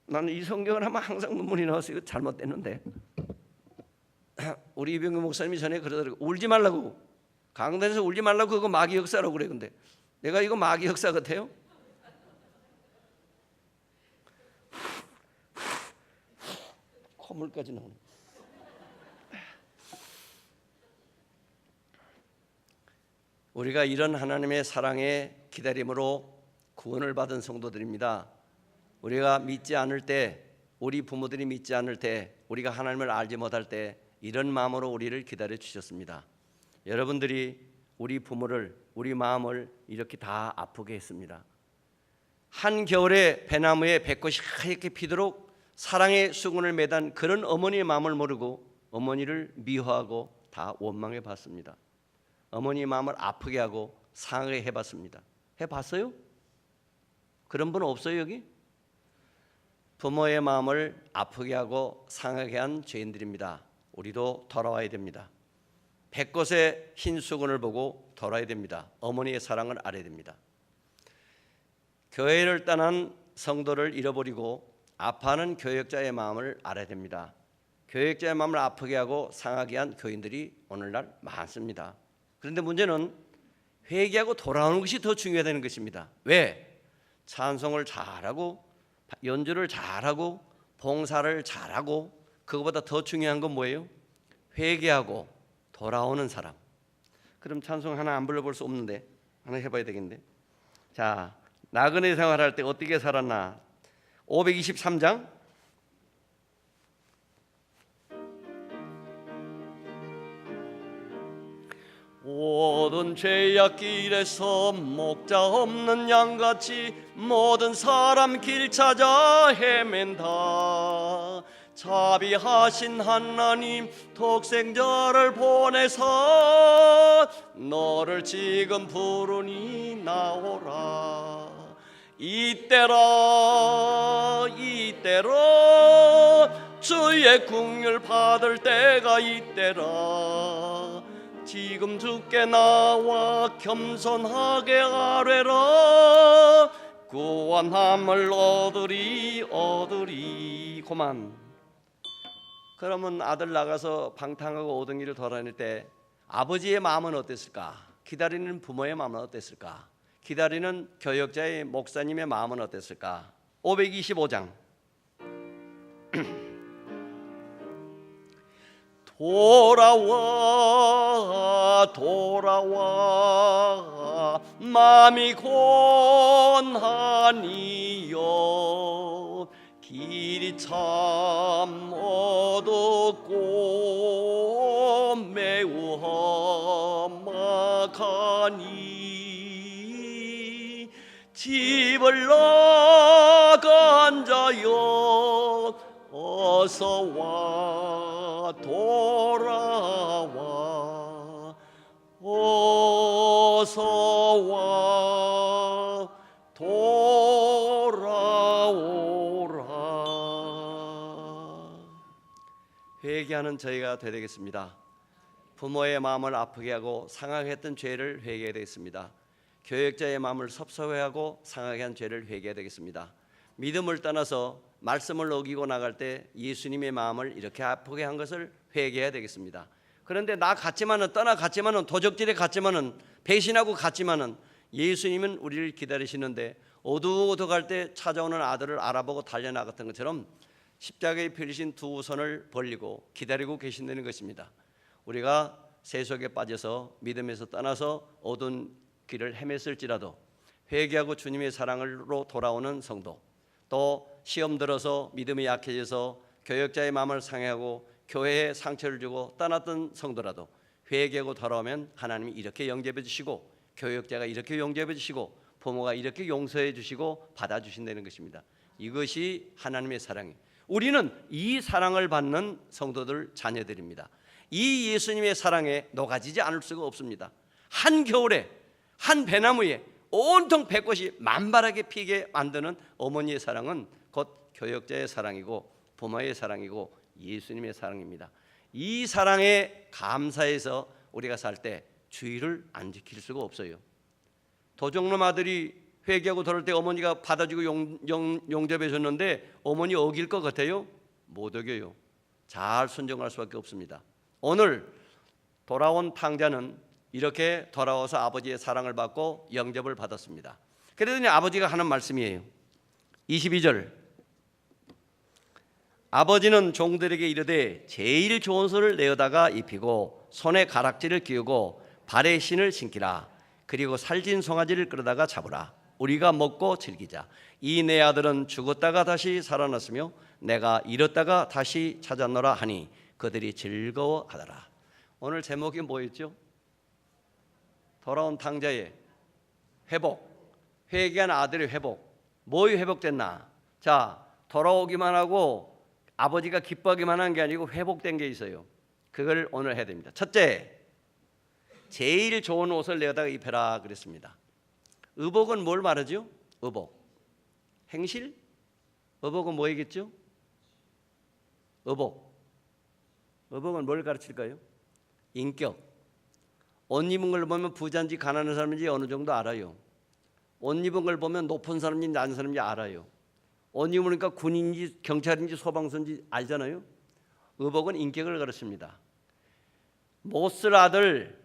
나는 이 성경을 하면 항상 눈물이 나와서 이거 잘못됐는데 우리 이병규 목사님이 전에 그러더라고요. 울지 말라고, 강단에서 울지 말라고, 그거 마귀 역사라고 그래. 근데 내가 이거 마귀 역사 같아요? 콧물까지 나오네. 우리가 이런 하나님의 사랑의 기다림으로 구원을 받은 성도들입니다. 우리가 믿지 않을 때, 우리 부모들이 믿지 않을 때, 우리가 하나님을 알지 못할 때 이런 마음으로 우리를 기다려 주셨습니다. 여러분들이 우리 부모를, 우리 마음을 이렇게 다 아프게 했습니다. 한겨울에 배나무에 백꽃이 하얗게 피도록 사랑의 수건을 매단 그런 어머니의 마음을 모르고 어머니를 미워하고 다 원망해 봤습니다. 어머니의 마음을 아프게 하고 상하게 해봤습니다. 해봤어요? 그런 분 없어요 여기? 부모의 마음을 아프게 하고 상하게 한 죄인들입니다. 우리도 돌아와야 됩니다. 백꽃의 흰 수건을 보고 돌아야 됩니다. 어머니의 사랑을 알아야 됩니다. 교회를 떠난 성도를 잃어버리고 아파하는 교역자의 마음을 알아야 됩니다. 교역자의 마음을 아프게 하고 상하게 한 교인들이 오늘날 많습니다. 그런데 문제는 회개하고 돌아오는 것이 더 중요하다는 것입니다. 왜? 찬송을 잘하고 연주를 잘하고 봉사를 잘하고 그거보다 더 중요한 건 뭐예요? 회개하고 돌아오는 사람. 그럼 찬송 하나 안 불러볼 수 없는데 하나 해봐야 되겠는데. 자, 나그네 생활할 때 어떻게 살았나? 523장 모든 죄악길에서 목자 없는 양같이 모든 사람 길 찾아 헤맨다. 자비하신 하나님 독생자를 보내사 너를 지금 부르니 나오라. 이때라 주의 긍휼 받을 때가 이때라. 지금 주께 나와 겸손하게 아뢰라. 구원함을 얻으리. 그만. 그러면 아들 나가서 방탕하고 오등이를 돌아다닐 때 아버지의 마음은 어땠을까? 기다리는 부모의 마음은 어땠을까? 기다리는 교역자의 목사님의 마음은 어땠을까? 525장 돌아와 마음이 곤하니여 길이 참 어둡고 매우 험악하니 집을 나간 자여 어서 와 돌아와 어서 와 돌아오라. 회개하는 저희가 되겠습니다. 부모의 마음을 아프게 하고 상하게 했던 죄를 회개해야 되겠습니다. 교역자의 마음을 섭섭해하고 상하게 한 죄를 회개해야 되겠습니다. 믿음을 떠나서 말씀을 어기고 나갈 때 예수님의 마음을 이렇게 아프게 한 것을 회개해야 되겠습니다. 그런데 나 같지만은 떠나갔지만은 도적질에 갔지만은 배신하고 갔지만은 예수님은 우리를 기다리시는데 어두워갈 때 찾아오는 아들을 알아보고 달려나갔던 것처럼 십자가에 펴리신 두 손을 벌리고 기다리고 계신다는 것입니다. 우리가 세속에 빠져서 믿음에서 떠나서 어두운 길을 헤맸을지라도 회개하고 주님의 사랑으로 돌아오는 성도, 또 시험 들어서 믿음이 약해져서 교역자의 마음을 상해하고 교회에 상처를 주고 떠났던 성도라도 회개하고 돌아오면 하나님이 이렇게 영접해 주시고 교역자가 이렇게 용접해 주시고 부모가 이렇게 용서해 주시고 받아주신다는 것입니다. 이것이 하나님의 사랑이에요. 우리는 이 사랑을 받는 성도들 자녀들입니다. 이 예수님의 사랑에 녹아지지 않을 수가 없습니다. 한겨울에 한 배나무에 온통 벚꽃이 만발하게 피게 만드는 어머니의 사랑은 곧 교역자의 사랑이고 부모의 사랑이고 예수님의 사랑입니다. 이 사랑에 감사해서 우리가 살 때 주의를 안 지킬 수가 없어요. 도적놈 아들이 회개하고 돌아올 때 어머니가 받아주고 용접해 줬는데 어머니 어길 것 같아요? 못 어겨요. 잘 순종할 수밖에 없습니다. 오늘 돌아온 탕자는 이렇게 돌아와서 아버지의 사랑을 받고 영접을 받았습니다. 그러더니 아버지가 하는 말씀이에요. 22절, 아버지는 종들에게 이르되 제일 좋은 옷을 내어다가 입히고 손에 가락지를 끼우고 발에 신을 신기라. 그리고 살진 송아지를 끌어다가 잡으라. 우리가 먹고 즐기자. 이 내 아들은 죽었다가 다시 살아났으며 내가 잃었다가 다시 찾았노라 하니 그들이 즐거워하더라. 오늘 제목이 뭐였죠? 돌아온 탕자의 회복, 회개한 아들의 회복. 뭐에 회복됐나? 자, 돌아오기만 하고 아버지가 기뻐하기만 한 게 아니고 회복된 게 있어요. 그걸 오늘 해야 됩니다. 첫째, 제일 좋은 옷을 내어다가 입혀라 그랬습니다. 의복은 뭘 말하죠? 의복, 행실? 의복은 뭐이겠죠? 의복은 뭘 가르칠까요? 인격. 옷 입은 걸 보면 부자인지 가난한 사람인지 어느 정도 알아요. 옷 입은 걸 보면 높은 사람인지 낮은 사람인지 알아요. 옷 입으니까 군인인지 경찰인지 소방서인지 알잖아요. 의복은 인격을 가르칩니다. 못쓸 아들,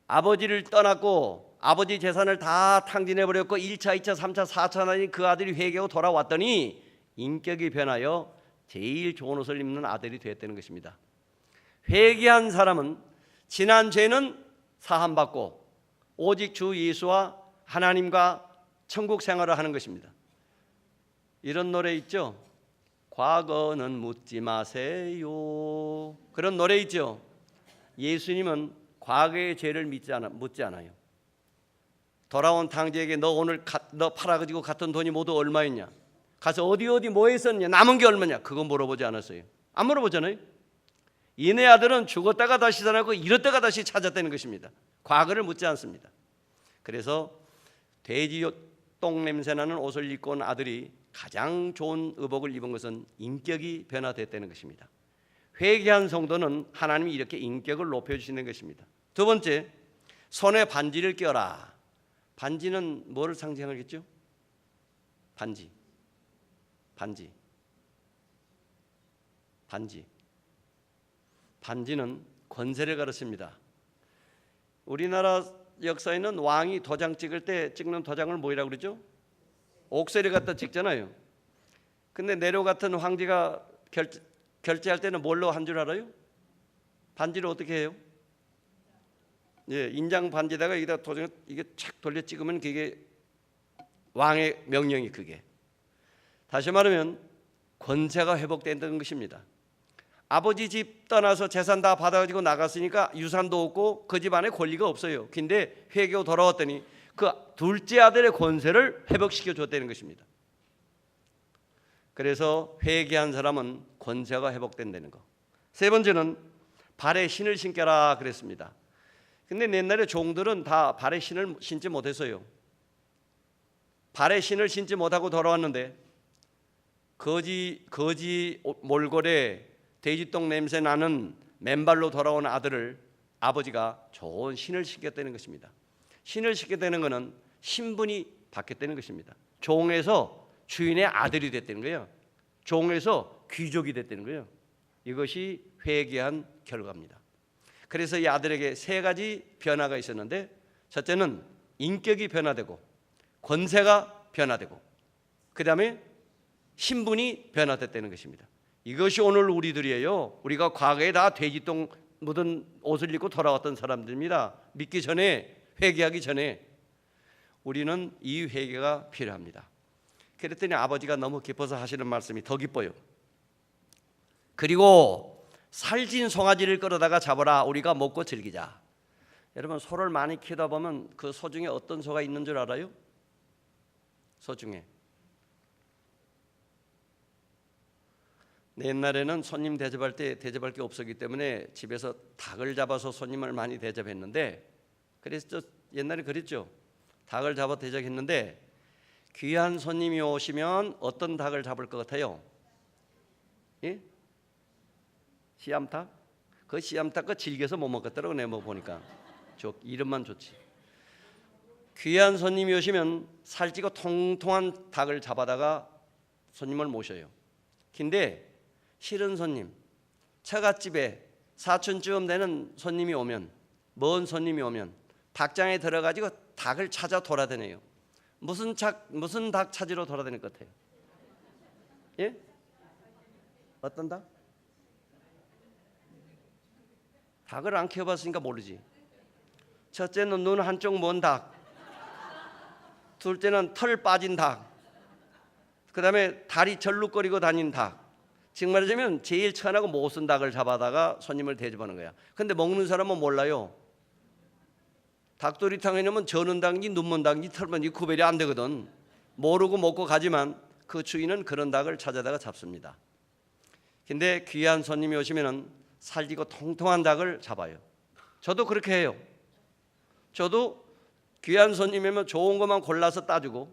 아버지를 떠났고 아버지 재산을 다 탕진해버렸고 1차, 2차, 3차, 4차 나니 그 아들이 회개하고 돌아왔더니 인격이 변하여 제일 좋은 옷을 입는 아들이 되었다는 것입니다. 회개한 사람은 지난 죄는 사함받고 오직 주 예수와 하나님과 천국 생활을 하는 것입니다. 이런 노래 있죠? 과거는 묻지 마세요. 그런 노래 있죠? 예수님은 과거의 죄를 묻지 않아요. 돌아온 탕자에게 너 오늘 너 팔아가지고 갔던 돈이 모두 얼마였냐? 가서 어디 뭐 했었냐? 남은 게 얼마냐? 그거 물어보지 않았어요. 안 물어보잖아요. 이내 아들은 죽었다가 다시 살아나고 잃었다가 다시 찾았다는 것입니다. 과거를 묻지 않습니다. 그래서 돼지 똥 냄새 나는 옷을 입고 온 아들이 가장 좋은 의복을 입은 것은 인격이 변화됐다는 것입니다. 회개한 성도는 하나님이 이렇게 인격을 높여주시는 것입니다. 두 번째, 손에 반지를 껴라. 반지는 뭐를 상징하겠죠? 반지는 권세를 가르칩니다. 우리나라 역사에는 왕이 도장 찍을 때 찍는 도장을 뭐라고 그러죠? 옥새를 갖다 찍잖아요. 근데 네로 같은 황제가 결제할 때는 뭘로 한 줄 알아요? 반지를 어떻게 해요? 예, 인장 반지에다가 여기다 도장을 이게 착 돌려 찍으면 그게 왕의 명령이 그게. 다시 말하면 권세가 회복된다는 것입니다. 아버지 집 떠나서 재산 다 받아가지고 나갔으니까 유산도 없고 그 집안에 권리가 없어요. 근데 회개하고 돌아왔더니 그 둘째 아들의 권세를 회복시켜 줬다는 것입니다. 그래서 회개한 사람은 권세가 회복된다는 거. 세 번째는 발에 신을 신겨라 그랬습니다. 근데 옛날에 종들은 다 발에 신을 신지 못했어요. 발에 신을 신지 못하고 돌아왔는데 거지 몰골에 돼지똥 냄새 나는 맨발로 돌아온 아들을 아버지가 좋은 신을 시켰다는 것입니다. 신을 시켰다는 것은 신분이 바뀌었다는 것입니다. 종에서 주인의 아들이 됐다는 거예요. 종에서 귀족이 됐다는 거예요. 이것이 회개한 결과입니다. 그래서 이 아들에게 세 가지 변화가 있었는데, 첫째는 인격이 변화되고 권세가 변화되고 그 다음에 신분이 변화됐다는 것입니다. 이것이 오늘 우리들이에요. 우리가 과거에 다 돼지똥 묻은 옷을 입고 돌아왔던 사람들입니다. 믿기 전에, 회개하기 전에 우리는 이 회개가 필요합니다. 그랬더니 아버지가 너무 기뻐서 하시는 말씀이 더 기뻐요. 그리고 살진 송아지를 끌어다가 잡아라, 우리가 먹고 즐기자. 여러분, 소를 많이 키우다 보면 그 소 중에 어떤 소가 있는 줄 알아요? 소 중에 옛날에는 손님 대접할 때 대접할 게 없었기 때문에 집에서 닭을 잡아서 손님을 많이 대접했는데, 그래서 옛날에 그랬죠. 닭을 잡아 대접했는데 귀한 손님이 오시면 어떤 닭을 잡을 것 같아요? 예? 씨암탉? 그 씨암탉 그 질겨서 못 먹겠더라고. 내가 뭐 보니까 이름만 좋지. 귀한 손님이 오시면 살찌고 통통한 닭을 잡아다가 손님을 모셔요. 근데 싫은 손님, 처갓집에 사촌쯤 되는 손님이 오면, 먼 손님이 오면 닭장에 들어가지고 닭을 찾아 돌아다녀요. 무슨 닭 찾으러 돌아다닐 것 같아요? 예? 어떤 닭? 닭을 안 키워봤으니까 모르지. 첫째는 눈 한쪽 먼 닭, 둘째는 털 빠진 닭, 그 다음에 다리 절룩거리고 다닌 닭. 지금 말하자면 제일 천하고 못쓴 닭을 잡아다가 손님을 대접하는 거야. 근데 먹는 사람은 몰라요. 닭도리탕에 넣으면 저는 닭인지 눈먼 닭인지 털먼지 구별이 안 되거든. 모르고 먹고 가지만 그 주인은 그런 닭을 찾아다가 잡습니다. 근데 귀한 손님이 오시면 살지고 통통한 닭을 잡아요. 저도 그렇게 해요. 저도 귀한 손님이면 좋은 것만 골라서 따주고,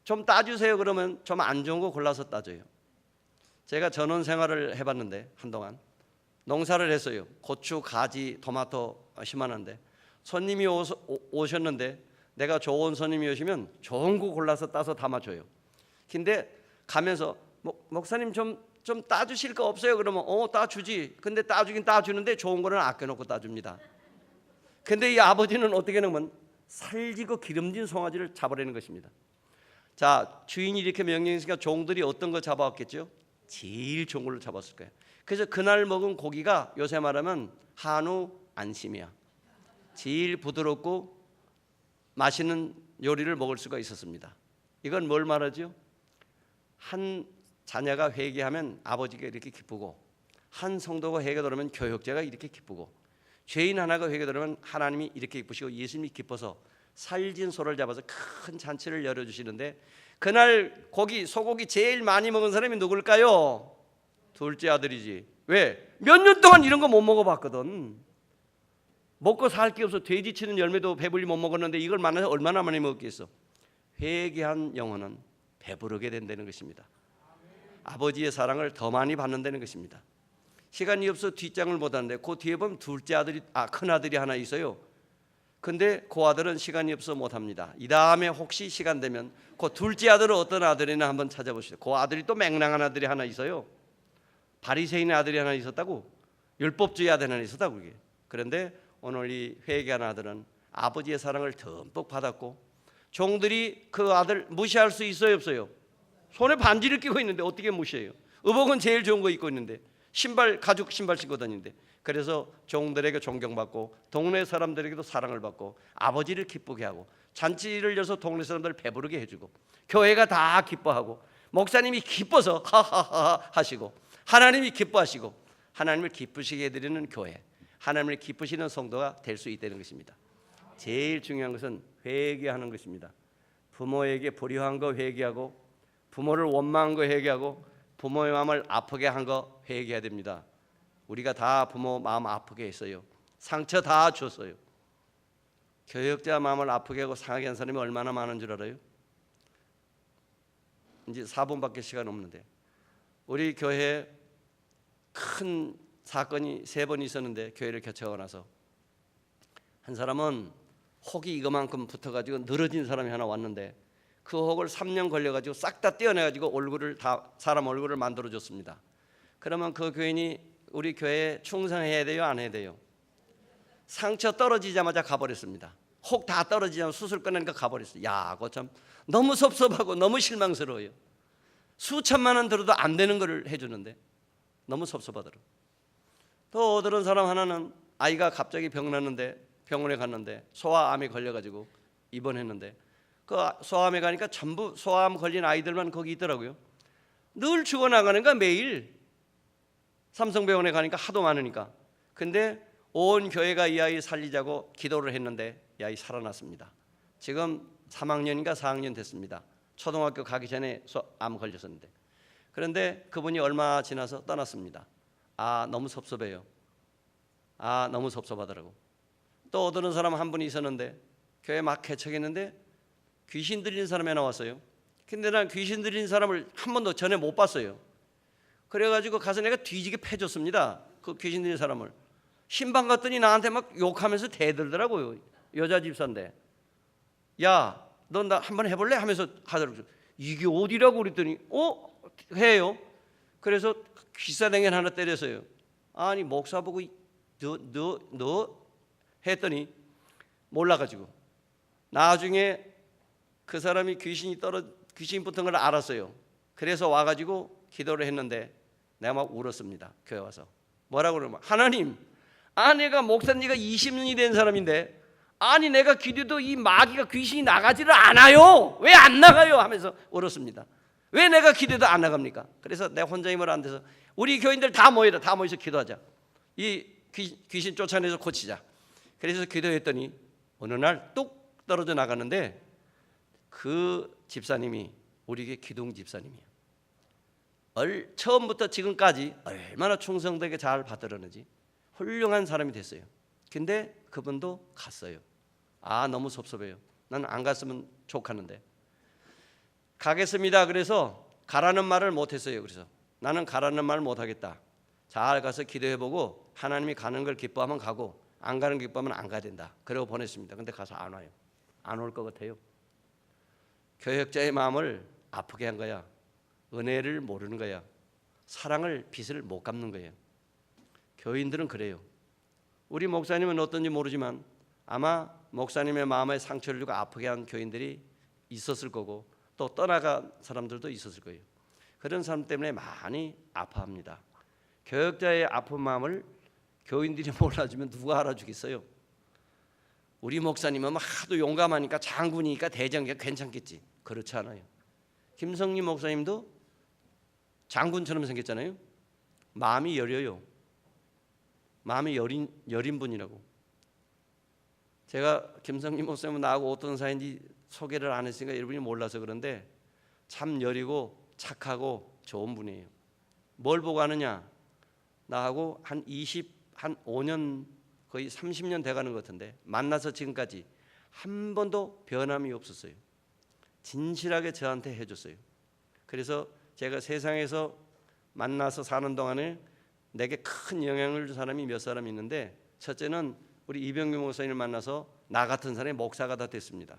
좀 따주세요 그러면 좀 안 좋은 거 골라서 따줘요. 제가 전원 생활을 해봤는데 한동안 농사를 했어요. 고추, 가지, 토마토 심었는데 손님이 오셨는데 내가 좋은 손님이 오시면 좋은 거 골라서 따서 담아줘요. 근데 가면서 목사님 좀 따주실 거 없어요? 그러면 따주지. 근데 따주긴 따주는데 좋은 거는 아껴놓고 따줍니다. 근데 이 아버지는 어떻게 하냐면 살지고 기름진 송아지를 잡으려는 것입니다. 자, 주인이 이렇게 명령했으니까 종들이 어떤 거 잡아왔겠죠? 제일 좋은 걸로 잡았을 거예요. 그래서 그날 먹은 고기가 요새 말하면 한우 안심이야. 제일 부드럽고 맛있는 요리를 먹을 수가 있었습니다. 이건 뭘 말하죠? 한 자녀가 회개하면 아버지가 이렇게 기쁘고, 한 성도가 회개하면 교역자가 이렇게 기쁘고, 죄인 하나가 회개하면 하나님이 이렇게 기쁘시고 예수님이 기뻐서 살진 소를 잡아서 큰 잔치를 열어주시는데, 그날 소고기 제일 많이 먹은 사람이 누굴까요? 둘째 아들이지. 왜? 몇 년 동안 이런 거 못 먹어봤거든. 먹고 살 게 없어. 돼지 치는 열매도 배불리 못 먹었는데 이걸 만나서 얼마나 많이 먹겠어. 회개한 영혼은 배부르게 된다는 것입니다. 아버지의 사랑을 더 많이 받는다는 것입니다. 시간이 없어 뒷장을 못 하는데 그 뒤에 보면 큰 아들이 하나 있어요. 근데 그 아들은 시간이 없어 못 합니다. 이 다음에 혹시 시간 되면 그 둘째 아들은 어떤 아들이나 한번 찾아보시죠. 그 아들이 또 맹랑한 아들이 하나 있어요. 바리새인의 아들이 하나 있었다고. 율법주의 아들이 하나 있었다고. 그게. 그런데 오늘 이 회개한 아들은 아버지의 사랑을 듬뿍 받았고, 종들이 그 아들 무시할 수 있어요 없어요? 손에 반지를 끼고 있는데 어떻게 무시해요? 의복은 제일 좋은 거 입고 있는데, 가죽 신발 신고 다니는데. 그래서 종들에게 존경받고 동네 사람들에게도 사랑을 받고 아버지를 기쁘게 하고 잔치를 열어서 동네 사람들을 배부르게 해주고 교회가 다 기뻐하고 목사님이 기뻐서 하하하 하시고 하나님이 기뻐하시고 하나님을 기쁘시게 해드리는 교회, 하나님을 기쁘시는 성도가 될 수 있다는 것입니다. 제일 중요한 것은 회개하는 것입니다. 부모에게 불효한 거 회개하고, 부모를 원망한 거 회개하고, 부모의 마음을 아프게 한 거 회개해야 됩니다. 우리가 다 부모 마음 아프게 했어요. 상처 다 줬어요. 교역자 마음을 아프게 하고 상하게 한 사람이 얼마나 많은 줄 알아요? 이제 4분밖에 시간 없는데 우리 교회 큰 사건이 3번 있었는데 교회를 개척하고 나서 한 사람은 혹이 이거만큼 붙어가지고 늘어진 사람이 하나 왔는데 그 혹을 3년 걸려가지고 싹 다 떼어내가지고 사람 얼굴을 만들어줬습니다. 그러면 그 교인이 우리 교회에 충성해야 돼요, 안 해야 돼요? 상처 떨어지자마자 가버렸습니다. 혹 다 떨어지자마자 수술 꺼내니까 가버렸어요. 야, 그거 참 너무 섭섭하고 너무 실망스러워요. 수천만 원 들어도 안 되는 걸 해주는데 너무 섭섭하더라고요. 또 어떤 사람 하나는 아이가 갑자기 병났는데 병원에 갔는데 소아암에 걸려가지고 입원했는데 그 소아암에 가니까 전부 소아암 걸린 아이들만 거기 있더라고요. 늘 죽어나가는 거야, 매일. 삼성병원에 가니까 하도 많으니까. 근데 온 교회가 이 아이 살리자고 기도를 했는데 이 아이 살아났습니다. 지금 3학년인가 4학년 됐습니다. 초등학교 가기 전에 암 걸렸었는데. 그런데 그분이 얼마 지나서 떠났습니다. 아, 너무 섭섭해요. 아, 너무 섭섭하더라고. 또 어떤 사람 한 분이 있었는데 교회 막 개척했는데 귀신 들린 사람이 나왔어요. 근데 난 귀신 들린 사람을 한 번도 전에 못 봤어요. 그래가지고 가서 내가 뒤지게 패줬습니다. 그 귀신 들린 사람을. 신방 갔더니 나한테 막 욕하면서 대들더라고요. 여자 집사인데. 야, 너 나 한번 해볼래? 하면서 하더라고요. 이게 어디라고 그랬더니 해요. 그래서 귀싸댕이 하나 때렸어요. 아니 목사 보고 너 했더니 몰라가지고 나중에 그 사람이 귀신 붙은 걸 알았어요. 그래서 와가지고 기도를 했는데 내가 막 울었습니다. 교회 와서 뭐라고 그러면 하나님, 내가 목사님과 20년이 된 사람인데 아니 내가 기도도 이 마귀가 귀신이 나가지를 않아요. 왜 안 나가요? 하면서 울었습니다. 왜 내가 기도도 안 나갑니까? 그래서 내가 혼자 힘을 안 돼서 우리 교인들 다 모여라. 다 모여서 기도하자. 이 귀신 쫓아내서 고치자. 그래서 기도했더니 어느 날 뚝 떨어져 나가는데 그 집사님이 우리 교회 기동 집사님이에요. 처음부터 지금까지 얼마나 충성되게 잘 받들었는지 훌륭한 사람이 됐어요. 근데 그분도 갔어요. 아, 너무 섭섭해요. 나는 안 갔으면 좋겠는데. 가겠습니다. 그래서 가라는 말을 못했어요. 그래서 나는 가라는 말 못하겠다. 잘 가서 기도해보고 하나님이 가는 걸 기뻐하면 가고 안 가는 걸 기뻐하면 안 가야 된다. 그러고 보냈습니다. 근데 가서 안 와요. 안 올 것 같아요. 교역자의 마음을 아프게 한 거야. 은혜를 모르는 거야. 사랑을 빚을 못 갚는 거예요. 교인들은 그래요. 우리 목사님은 어떤지 모르지만 아마 목사님의 마음에 상처를 주고 아프게 한 교인들이 있었을 거고 또 떠나간 사람들도 있었을 거예요. 그런 사람 때문에 많이 아파합니다. 교역자의 아픈 마음을 교인들이 몰라주면 누가 알아주겠어요? 우리 목사님은 하도 용감하니까 장군이니까 대장이니까 괜찮겠지. 그렇지 않아요. 김성림 목사님도 장군처럼 생겼잖아요. 마음이 여려요. 마음이 여린 분이라고. 제가 김성림 목사님은 나하고 어떤 사이인지 소개를 안 했으니까 여러분이 몰라서 그런데 참 여리고 착하고 좋은 분이에요. 뭘 보고 아느냐? 나하고 한 5년 거의 30년 돼가는 것 같은데 만나서 지금까지 한 번도 변함이 없었어요. 진실하게 저한테 해줬어요. 그래서 제가 세상에서 만나서 사는 동안에 내게 큰 영향을 준 사람이 몇 사람 있는데 첫째는 우리 이병규 목사님을 만나서 나 같은 사람이 목사가 다 됐습니다.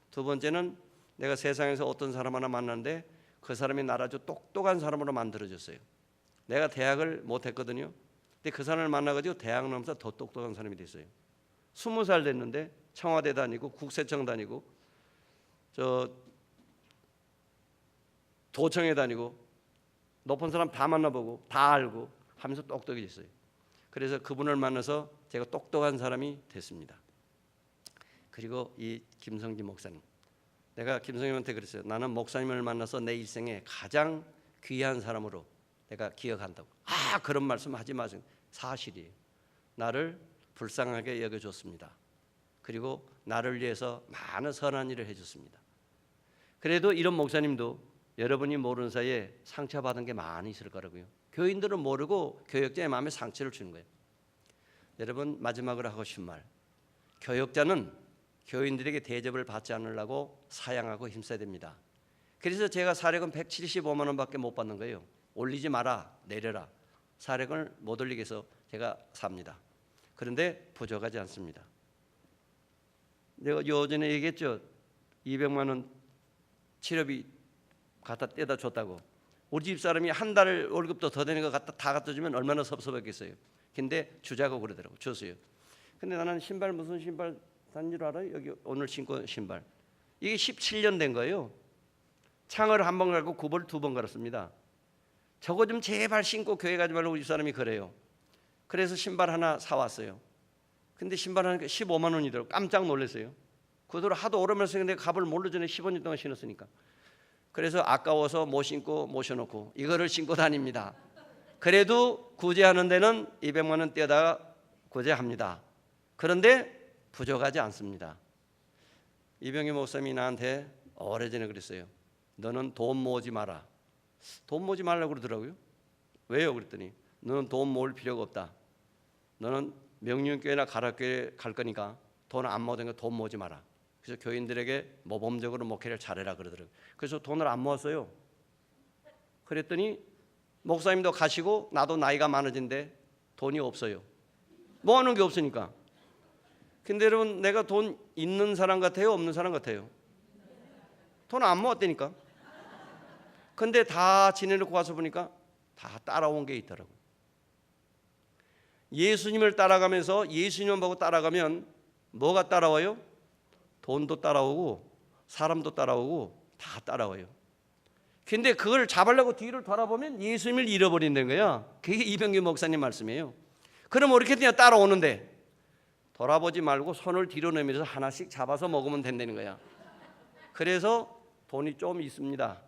두 번째는 내가 세상에서 어떤 사람 하나 만났는데 그 사람이 나를 아주 똑똑한 사람으로 만들어줬어요. 내가 대학을 못했거든요. 근데 그 사람을 만나가지고 대학 나오면서 더 똑똑한 사람이 됐어요. 20살 됐는데 청와대 다니고 국세청 다니고 도청에 다니고 높은 사람 다 만나보고 다 알고 하면서 똑똑해졌어요. 그래서 그분을 만나서 제가 똑똑한 사람이 됐습니다. 그리고 이 김성진 목사님, 내가 김성진한테 그랬어요. 나는 목사님을 만나서 내 일생에 가장 귀한 사람으로 내가 기억한다고. 그런 말씀 하지 마세요. 사실이에요. 나를 불쌍하게 여겨줬습니다. 그리고 나를 위해서 많은 선한 일을 해줬습니다. 그래도 이런 목사님도 여러분이 모르는 사이에 상처받은 게 많이 있을 거라고요. 교인들은 모르고 교역자의 마음에 상처를 주는 거예요. 여러분, 마지막으로 하고 싶은 말, 교역자는 교인들에게 대접을 받지 않으려고 사양하고 힘써야 됩니다. 그래서 제가 사례금 175만 원밖에 못 받는 거예요. 올리지 마라, 내려라. 사력을 못 올리게 해서 제가 삽니다. 그런데 부족하지 않습니다. 내가 요전에 얘기했죠. 200만 원 치료비 갖다 떼다 줬다고. 우리 집 사람이 한 달 월급도 더 되는 거 다 갖다 주면 얼마나 섭섭했겠어요. 근데 주자고 그러더라고. 줬어요. 근데 나는 신발 무슨 신발 산 줄 알아요? 여기 오늘 신고 신발. 이게 17년 된 거예요. 창을 한 번 갈고 굽을 2번 갈았습니다. 저거 좀 제발 신고 교회 가지 말라고 우리 사람이 그래요. 그래서 신발 하나 사왔어요. 근데 신발 하나 15만 원이더라고. 깜짝 놀랐어요. 그대로 하도 오르면서 근데 값을 모르 전에 15년 동안 신었으니까. 그래서 아까워서 못 신고 모셔놓고 이거를 신고 다닙니다. 그래도 구제하는 데는 200만 원 떼다가 구제합니다. 그런데 부족하지 않습니다. 이병희 목사님이 나한테 오래전에 그랬어요. 너는 돈 모으지 마라. 돈 모으지 말라고 그러더라고요. 왜요? 그랬더니 너는 돈 모을 필요가 없다. 너는 명륜교회나 가락교회 갈 거니까 돈 안 모으니까 돈 모으지 마라. 그래서 교인들에게 모범적으로 목회를 잘해라 그러더라고요. 그래서 돈을 안 모았어요. 그랬더니 목사님도 가시고 나도 나이가 많아진데 돈이 없어요. 모아놓은 게 없으니까. 근데 여러분 내가 돈 있는 사람 같아요? 없는 사람 같아요? 돈 안 모았다니까. 근데 다 지내놓고 와서 보니까 다 따라온 게 있더라고요. 예수님을 따라가면서 예수님을 보고 따라가면 뭐가 따라와요? 돈도 따라오고 사람도 따라오고 다 따라와요. 근데 그걸 잡으려고 뒤를 돌아보면 예수님을 잃어버린다는 거야. 그게 이병규 목사님 말씀이에요. 그럼 어떻게 되냐? 따라오는데 돌아보지 말고 손을 뒤로 내밀어서 하나씩 잡아서 먹으면 된다는 거야. 그래서 돈이 좀 있습니다.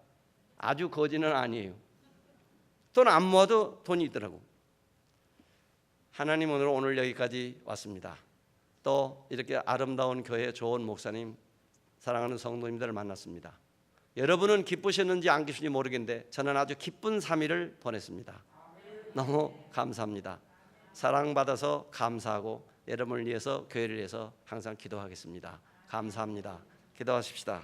아주 거지는 아니에요. 돈 안 모아도 돈이 있더라고. 하나님 오늘 여기까지 왔습니다. 또 이렇게 아름다운 교회 좋은 목사님 사랑하는 성도님들을 만났습니다. 여러분은 기쁘셨는지 안 기쁘신지 모르겠는데 저는 아주 기쁜 3일을 보냈습니다. 너무 감사합니다. 사랑받아서 감사하고 여러분을 위해서 교회를 위해서 항상 기도하겠습니다. 감사합니다. 기도하십시다.